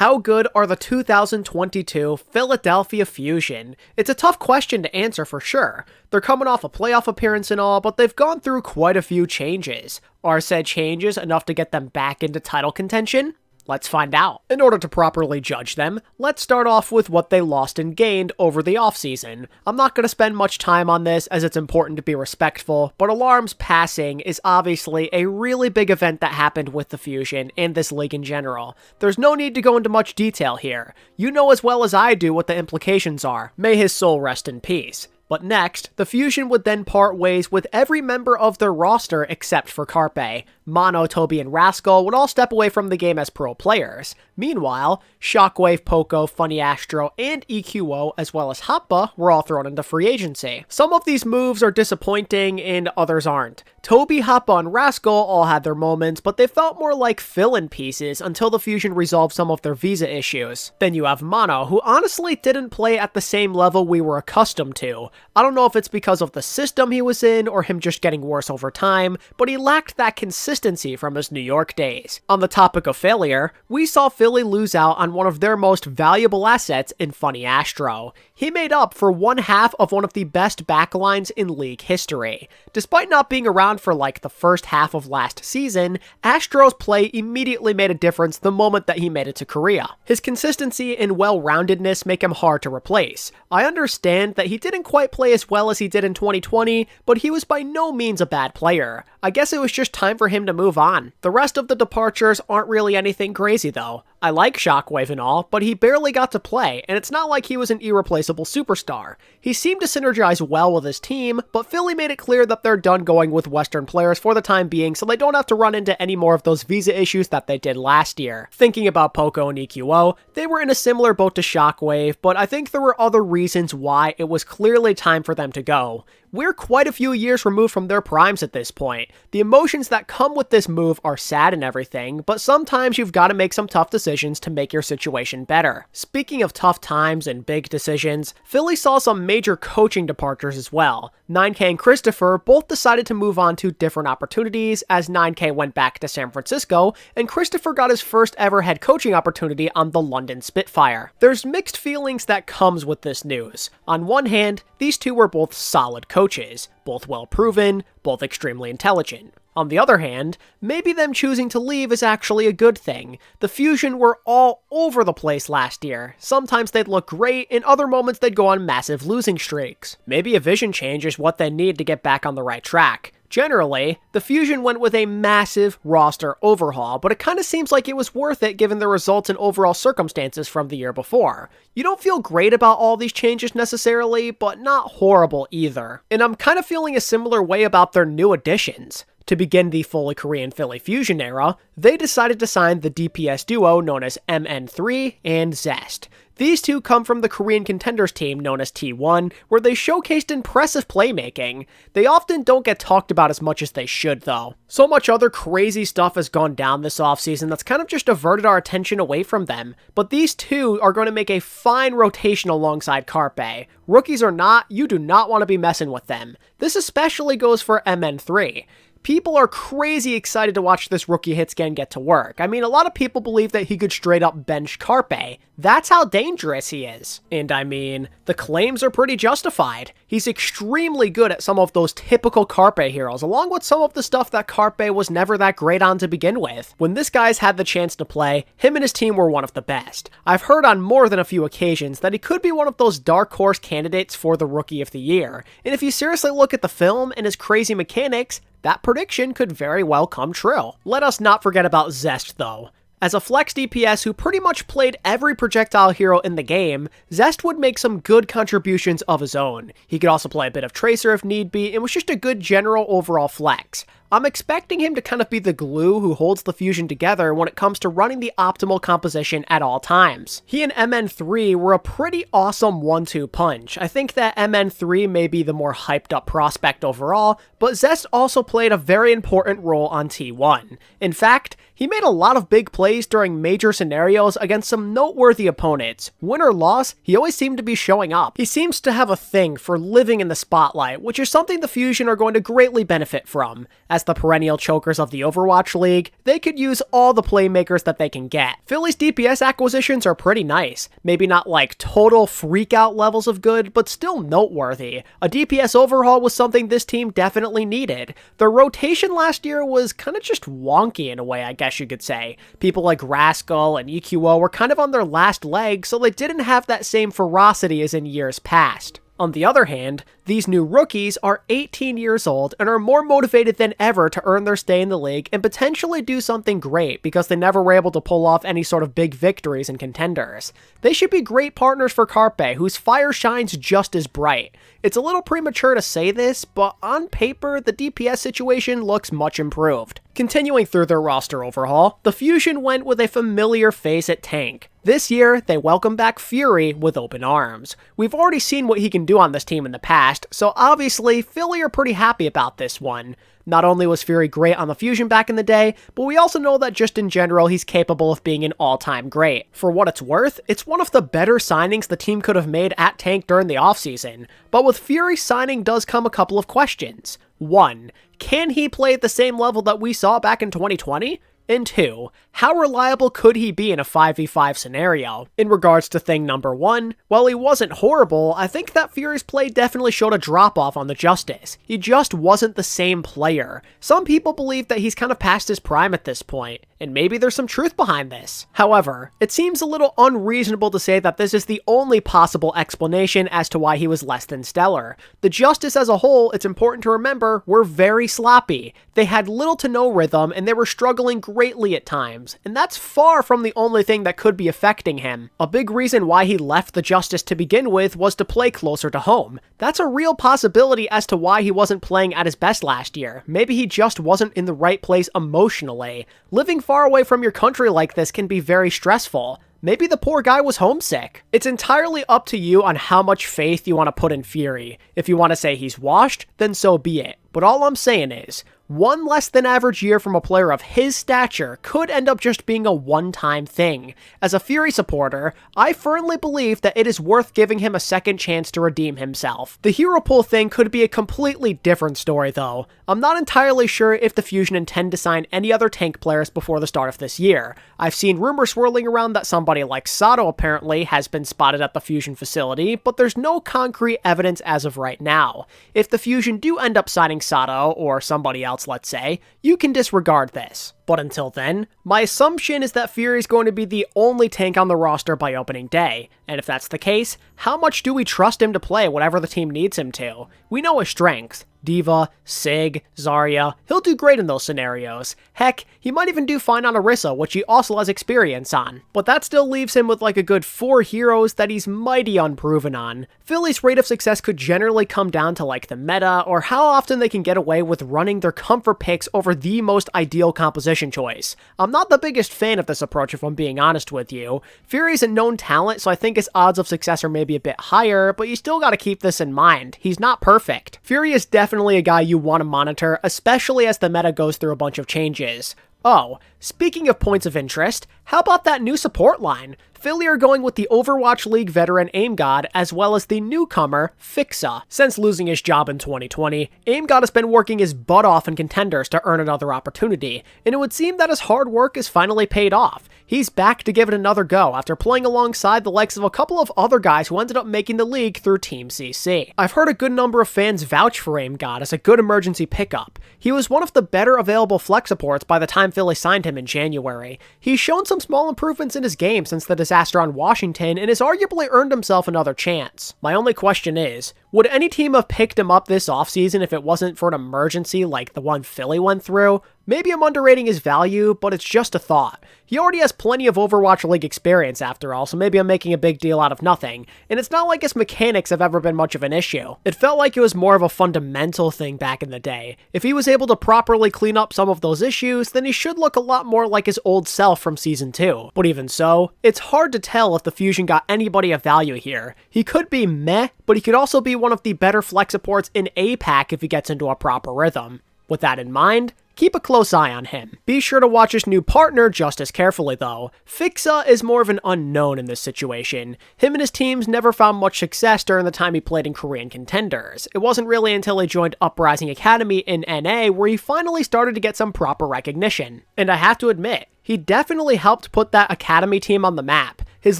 How good are the 2022 Philadelphia Fusion? It's a tough question to answer for sure. They're coming off a playoff appearance and all, but they've gone through quite a few changes. Are said changes enough to get them back into title contention? Let's find out. In order to properly judge them, let's start off with what they lost and gained over the offseason. I'm not going to spend much time on this as it's important to be respectful, but Alarm's passing is obviously a really big event that happened with the Fusion and this league in general. There's no need to go into much detail here. You know as well as I do what the implications are. May his soul rest in peace. But next, the Fusion would then part ways with every member of their roster except for Carpe. Mono, Toby, and Rascal would all step away from the game as pro players. Meanwhile, Shockwave, Poco, Funny Astro, and EQO, as well as Hoppa, were all thrown into free agency. Some of these moves are disappointing and others aren't. Toby, Hoppa, and Rascal all had their moments, but they felt more like fill-in pieces until the Fusion resolved some of their visa issues. Then you have Mono, who honestly didn't play at the same level we were accustomed to. I don't know if it's because of the system he was in or him just getting worse over time, but he lacked that consistency from his New York days. On the topic of failure, we saw Philly lose out on one of their most valuable assets in Funny Astro. He made up for one half of one of the best backlines in league history. Despite not being around for like the first half of last season, Astro's play immediately made a difference the moment that he made it to Korea. His consistency and well-roundedness make him hard to replace. I understand that he didn't quite play as well as he did in 2020, but he was by no means a bad player. I guess it was just time for him to move on. The rest of the departures aren't really anything crazy though. I like Shockwave and all, but he barely got to play, and it's not like he was an irreplaceable superstar. He seemed to synergize well with his team, but Philly made it clear that they're done going with Western players for the time being so they don't have to run into any more of those visa issues that they did last year. Thinking about Poco and EQO, they were in a similar boat to Shockwave, but I think there were other reasons why it was clearly time for them to go. We're quite a few years removed from their primes at this point. The emotions that come with this move are sad and everything, but sometimes you've got to make some tough decisions to make your situation better. Speaking of tough times and big decisions, Philly saw some major coaching departures as well. 9K and Christopher both decided to move on to different opportunities as 9K went back to San Francisco and Christopher got his first ever head coaching opportunity on the London Spitfire. There's mixed feelings that comes with this news. On one hand, these two were both solid coaches, both well proven, both extremely intelligent. On the other hand, maybe them choosing to leave is actually a good thing. The Fusion were all over the place last year. Sometimes they'd look great, in other moments they'd go on massive losing streaks. Maybe a vision change is what they need to get back on the right track. Generally, the Fusion went with a massive roster overhaul, but it kind of seems like it was worth it given the results and overall circumstances from the year before. You don't feel great about all these changes necessarily, but not horrible either. And I'm kind of feeling a similar way about their new additions. To begin the fully Korean Philly Fusion era, they decided to sign the DPS duo known as MN3 and Zest. These two come from the Korean contenders team known as T1, where they showcased impressive playmaking. They often don't get talked about as much as they should though. So much other crazy stuff has gone down this offseason that's kind of just diverted our attention away from them, but these two are going to make a fine rotation alongside Carpe. Rookies or not, you do not want to be messing with them. This especially goes for MN3. People are crazy excited to watch this rookie hit scan get to work. I mean, a lot of people believe that he could straight up bench Carpe. That's how dangerous he is. And I mean, the claims are pretty justified. He's extremely good at some of those typical Carpe heroes, along with some of the stuff that Carpe was never that great on to begin with. When this guy's had the chance to play, him and his team were one of the best. I've heard on more than a few occasions that he could be one of those dark horse candidates for the Rookie of the Year. And if you seriously look at the film and his crazy mechanics, that prediction could very well come true. Let us not forget about Zest though. As a flex DPS who pretty much played every projectile hero in the game, Zest would make some good contributions of his own. He could also play a bit of Tracer if need be, and was just a good general overall flex. I'm expecting him to kind of be the glue who holds the Fusion together when it comes to running the optimal composition at all times. He and MN3 were a pretty awesome 1-2 punch. I think that MN3 may be the more hyped up prospect overall, but Zest also played a very important role on T1. In fact, he made a lot of big plays plays during major scenarios against some noteworthy opponents. Win or loss, he always seemed to be showing up. He seems to have a thing for living in the spotlight, which is something the Fusion are going to greatly benefit from. As the perennial chokers of the Overwatch League, they could use all the playmakers that they can get. Philly's DPS acquisitions are pretty nice. Maybe not like total freak-out levels of good, but still noteworthy. A DPS overhaul was something this team definitely needed. Their rotation last year was kind of just wonky in a way, I guess you could say. People like Rascal and EQO were kind of on their last leg, so they didn't have that same ferocity as in years past. On the other hand, these new rookies are 18 years old and are more motivated than ever to earn their stay in the league and potentially do something great because they never were able to pull off any sort of big victories in contenders. They should be great partners for Carpe, whose fire shines just as bright. It's a little premature to say this, but on paper, the DPS situation looks much improved. Continuing through their roster overhaul, the Fusion went with a familiar face at tank. This year, they welcome back Fury with open arms. We've already seen what he can do on this team in the past, so obviously, Philly are pretty happy about this one. Not only was Fury great on the Fusion back in the day, but we also know that just in general, he's capable of being an all-time great. For what it's worth, it's one of the better signings the team could have made at tank during the offseason. But with Fury's signing does come a couple of questions. 1. Can he play at the same level that we saw back in 2020? And 2, how reliable could he be in a 5v5 scenario? In regards to thing number 1, while he wasn't horrible, I think that Fury's play definitely showed a drop-off on the Justice. He just wasn't the same player. Some people believe that he's kind of past his prime at this point, and maybe there's some truth behind this. However, it seems a little unreasonable to say that this is the only possible explanation as to why he was less than stellar. The Justice as a whole, it's important to remember, were very sloppy. They had little to no rhythm, and they were struggling greatly at times, and that's far from the only thing that could be affecting him. A big reason why he left the Justice to begin with was to play closer to home. That's a real possibility as to why he wasn't playing at his best last year. Maybe he just wasn't in the right place emotionally. Living far away from your country like this can be very stressful. Maybe the poor guy was homesick. It's entirely up to you on how much faith you want to put in Fury. If you want to say he's washed, then so be it. But all I'm saying is, one less than average year from a player of his stature could end up just being a one-time thing. As a Fury supporter, I firmly believe that it is worth giving him a second chance to redeem himself. The hero pool thing could be a completely different story though. I'm not entirely sure if the Fusion intend to sign any other tank players before the start of this year. I've seen rumors swirling around that somebody like Sato apparently has been spotted at the Fusion facility, but there's no concrete evidence as of right now. If the Fusion do end up signing Sato, or somebody else let's say, you can disregard this. But until then, my assumption is that Fury is going to be the only tank on the roster by opening day, and if that's the case, how much do we trust him to play whatever the team needs him to? We know his strengths. Diva, Sig, Zarya, he'll do great in those scenarios. Heck, he might even do fine on Orisa, which he also has experience on. But that still leaves him with like a good 4 heroes that he's mighty unproven on. Philly's rate of success could generally come down to like the meta, or how often they can get away with running their comfort picks over the most ideal composition choice. I'm not the biggest fan of this approach if I'm being honest with you. Fury's a known talent, so I think his odds of success are maybe a bit higher, but you still gotta keep this in mind. He's not perfect. Fury is definitely a guy you want to monitor, especially as the meta goes through a bunch of changes. Oh, speaking of points of interest, how about that new support line? Philly are going with the Overwatch League veteran AimGod, as well as the newcomer, Fixa. Since losing his job in 2020, AimGod has been working his butt off in contenders to earn another opportunity, and it would seem that his hard work has finally paid off. He's back to give it another go after playing alongside the likes of a couple of other guys who ended up making the league through Team CC. I've heard a good number of fans vouch for AimGod as a good emergency pickup. He was one of the better available flex supports by the time Philly signed him in January. He's shown some small improvements in his game since the disaster on Washington and has arguably earned himself another chance. My only question is, would any team have picked him up this offseason if it wasn't for an emergency like the one Philly went through? Maybe I'm underrating his value, but it's just a thought. He already has plenty of Overwatch League experience after all, so maybe I'm making a big deal out of nothing, and it's not like his mechanics have ever been much of an issue. It felt like it was more of a fundamental thing back in the day. If he was able to properly clean up some of those issues, then he should look a lot more like his old self from Season 2. But even so, it's hard to tell if the Fusion got anybody of value here. He could be meh, but he could also be one of the better flex supports in APAC if he gets into a proper rhythm. With that in mind, Keep a close eye on him. Be sure to watch his new partner just as carefully though. Fixa is more of an unknown in this situation. Him and his teams never found much success during the time he played in Korean contenders. It wasn't really until he joined Uprising Academy in NA where he finally started to get some proper recognition. And I have to admit, he definitely helped put that Academy team on the map. His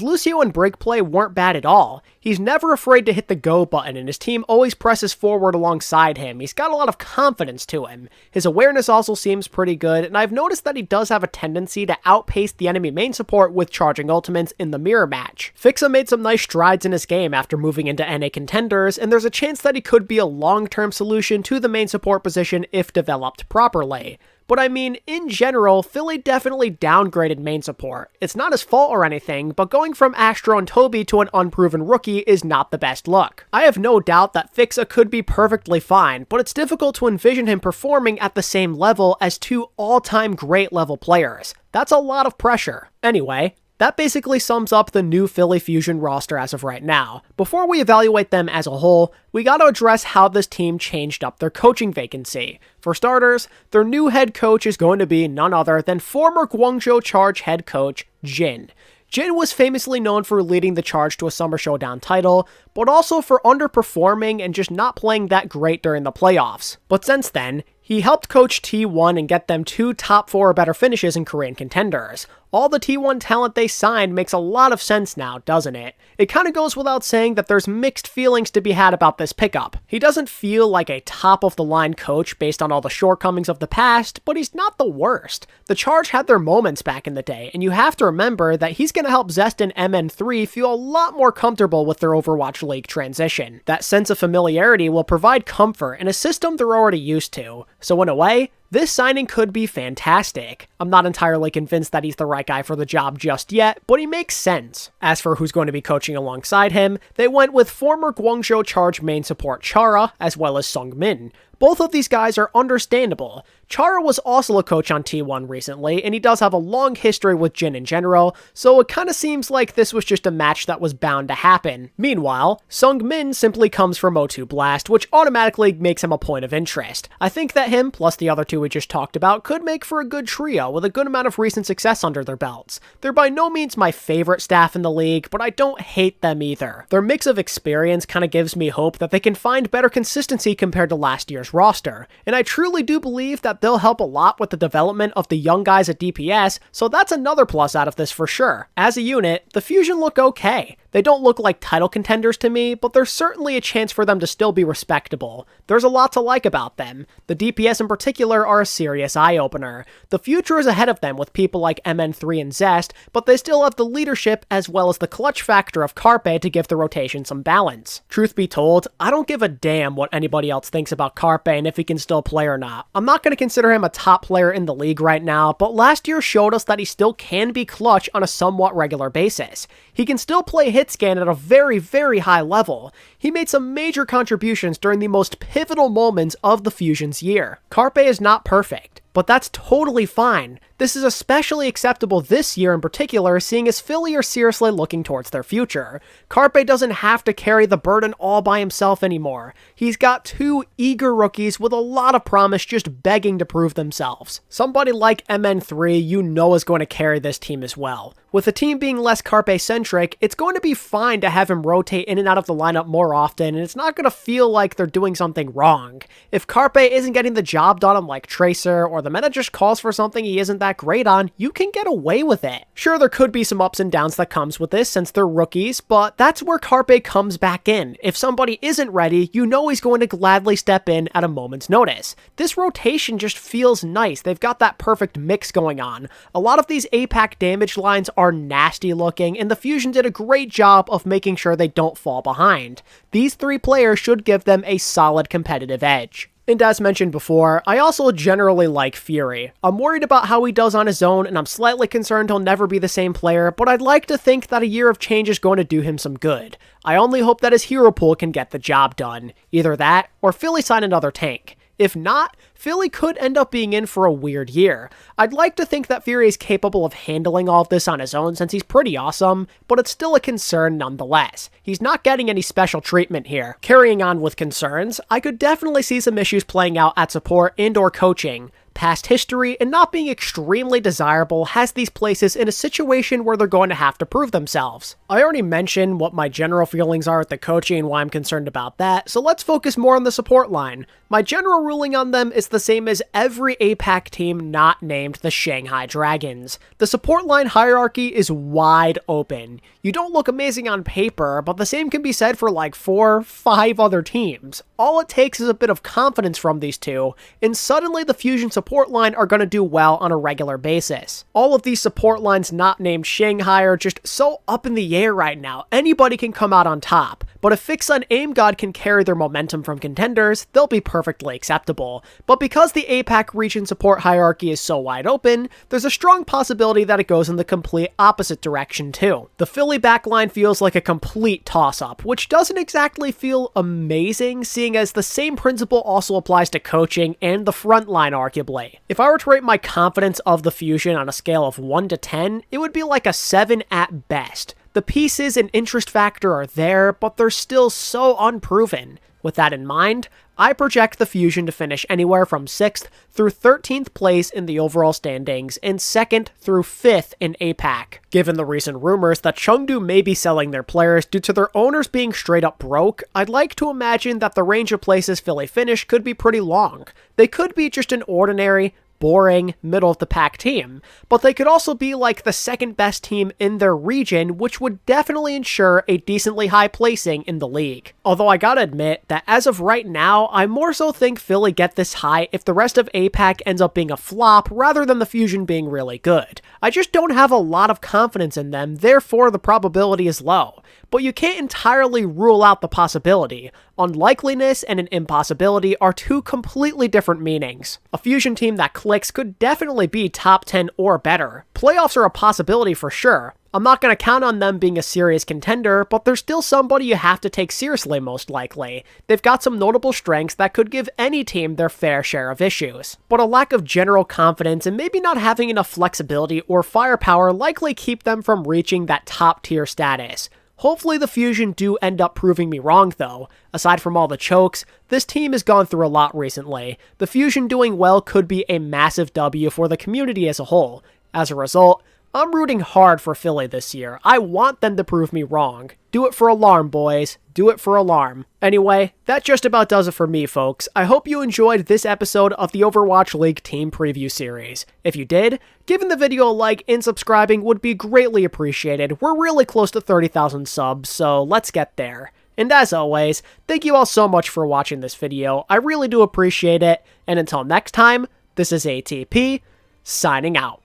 Lucio and Brig play weren't bad at all. He's never afraid to hit the go button and his team always presses forward alongside him. He's got a lot of confidence to him. His awareness also seems pretty good, and I've noticed that he does have a tendency to outpace the enemy main support with charging ultimates in the mirror match. Fixa made some nice strides in his game after moving into NA contenders, and there's a chance that he could be a long-term solution to the main support position if developed properly. But I mean, in general, Philly definitely downgraded main support. It's not his fault or anything, but going from Astro and Toby to an unproven rookie is not the best look. I have no doubt that Fixa could be perfectly fine, but it's difficult to envision him performing at the same level as two all-time great level players. That's a lot of pressure. Anyway, that basically sums up the new Philly Fusion roster as of right now. Before we evaluate them as a whole, we gotta address how this team changed up their coaching vacancy. For starters, their new head coach is going to be none other than former Guangzhou Charge head coach, Jin. Jin was famously known for leading the Charge to a Summer Showdown title, but also for underperforming and just not playing that great during the playoffs. But since then, he helped coach T1 and get them 2 top 4 or better finishes in Korean contenders. All the T1 talent they signed makes a lot of sense now, doesn't it? It kinda goes without saying that there's mixed feelings to be had about this pickup. He doesn't feel like a top-of-the-line coach based on all the shortcomings of the past, but he's not the worst. The Charge had their moments back in the day, and you have to remember that he's gonna help Zest and MN3 feel a lot more comfortable with their Overwatch League transition. That sense of familiarity will provide comfort in a system they're already used to. So in a way, this signing could be fantastic. I'm not entirely convinced that he's the right guy for the job just yet, but he makes sense. As for who's going to be coaching alongside him, they went with former Guangzhou Charge main support Chara, as well as Sung Min. Both of these guys are understandable. Chara was also a coach on T1 recently, and he does have a long history with Jin in general, so it kinda seems like this was just a match that was bound to happen. Meanwhile, Sung Min simply comes from O2 Blast, which automatically makes him a point of interest. I think that him, plus the other two we just talked about, could make for a good trio with a good amount of recent success under their belts. They're by no means my favorite staff in the league, but I don't hate them either. Their mix of experience kinda gives me hope that they can find better consistency compared to last year's roster, and I truly do believe that they'll help a lot with the development of the young guys at DPS, so that's another plus out of this for sure. As a unit, the Fusion look okay. They don't look like title contenders to me, but there's certainly a chance for them to still be respectable. There's a lot to like about them. The DPS in particular are a serious eye-opener. The future is ahead of them with people like MN3 and Zest, but they still have the leadership as well as the clutch factor of Carpe to give the rotation some balance. Truth be told, I don't give a damn what anybody else thinks about Carpe and if he can still play or not. I'm not going to consider him a top player in the league right now, but last year showed us that he still can be clutch on a somewhat regular basis. He can still play hit scan at a very, very high level. He made some major contributions during the most pivotal moments of the Fusion's year. Carpe is not perfect, but that's totally fine. This is especially acceptable this year in particular, seeing as Philly are seriously looking towards their future. Carpe doesn't have to carry the burden all by himself anymore. He's got 2 eager rookies with a lot of promise just begging to prove themselves. Somebody like MN3 you know is going to carry this team as well. With the team being less Carpe-centric, it's going to be fine to have him rotate in and out of the lineup more often, and it's not going to feel like they're doing something wrong. If Carpe isn't getting the job done on like Tracer, or the meta just calls for something he isn't that great on, you can get away with it. Sure, there could be some ups and downs that comes with this since they're rookies, but that's where Carpe comes back in. If somebody isn't ready, you know he's going to gladly step in at a moment's notice. This rotation just feels nice. They've got that perfect mix going on. A lot of these APAC damage lines are nasty looking, and the Fusion did a great job of making sure they don't fall behind. These 3 players should give them a solid competitive edge. And as mentioned before, I also generally like Fury. I'm worried about how he does on his own, and I'm slightly concerned he'll never be the same player, but I'd like to think that a year of change is going to do him some good. I only hope that his hero pool can get the job done. Either that, or Philly sign another tank. If not, Philly could end up being in for a weird year. I'd like to think that Fury is capable of handling all of this on his own since he's pretty awesome, but it's still a concern nonetheless. He's not getting any special treatment here. Carrying on with concerns, I could definitely see some issues playing out at support and or coaching. past history, and not being extremely desirable has these places in a situation where they're going to have to prove themselves. I already mentioned what my general feelings are at the coaching and why I'm concerned about that, so let's focus more on the support line. My general ruling on them is the same as every APAC team not named the Shanghai Dragons. The support line hierarchy is wide open. You don't look amazing on paper, but the same can be said for like 4-5 other teams. All it takes is a bit of confidence from these two, and suddenly the Fusion support line are going to do well on a regular basis. All of these support lines not named Shanghai are just so up in the air right now, anybody can come out on top. But if Fixun Aim God can carry their momentum from contenders, they'll be perfectly acceptable. But because the APAC region support hierarchy is so wide open, there's a strong possibility that it goes in the complete opposite direction too. The Philly backline feels like a complete toss-up, which doesn't exactly feel amazing, seeing as the same principle also applies to coaching and the front line arguably. If I were to rate my confidence of the Fusion on a scale of 1 to 10, it would be like a 7 at best. The pieces and interest factor are there, but they're still so unproven. With that in mind, I project the Fusion to finish anywhere from 6th through 13th place in the overall standings and 2nd through 5th in APAC. Given the recent rumors that Chengdu may be selling their players due to their owners being straight up broke, I'd like to imagine that the range of places Philly finish could be pretty long. They could be just an ordinary, boring, middle-of-the-pack team, but they could also be like the second best team in their region, which would definitely ensure a decently high placing in the league. Although I gotta admit that as of right now, I more so think Philly get this high if the rest of APAC ends up being a flop rather than the Fusion being really good. I just don't have a lot of confidence in them, therefore the probability is low. But you can't entirely rule out the possibility. Unlikeliness and an impossibility are two completely different meanings. A Fusion team that clicks could definitely be top 10 or better. Playoffs are a possibility for sure. I'm not going to count on them being a serious contender, but they're still somebody you have to take seriously most likely. They've got some notable strengths that could give any team their fair share of issues. But a lack of general confidence and maybe not having enough flexibility or firepower likely keep them from reaching that top tier status. Hopefully the Fusion do end up proving me wrong though. Aside from all the chokes, this team has gone through a lot recently. The Fusion doing well could be a massive W for the community as a whole. As a result, I'm rooting hard for Philly this year. I want them to prove me wrong. Do it for Alarm, boys. Do it for Alarm. Anyway, that just about does it for me, folks. I hope you enjoyed this episode of the Overwatch League Team Preview Series. If you did, giving the video a like and subscribing would be greatly appreciated. We're really close to 30,000 subs, so let's get there. And as always, thank you all so much for watching this video. I really do appreciate it. And until next time, this is ATP, signing out.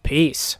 Peace.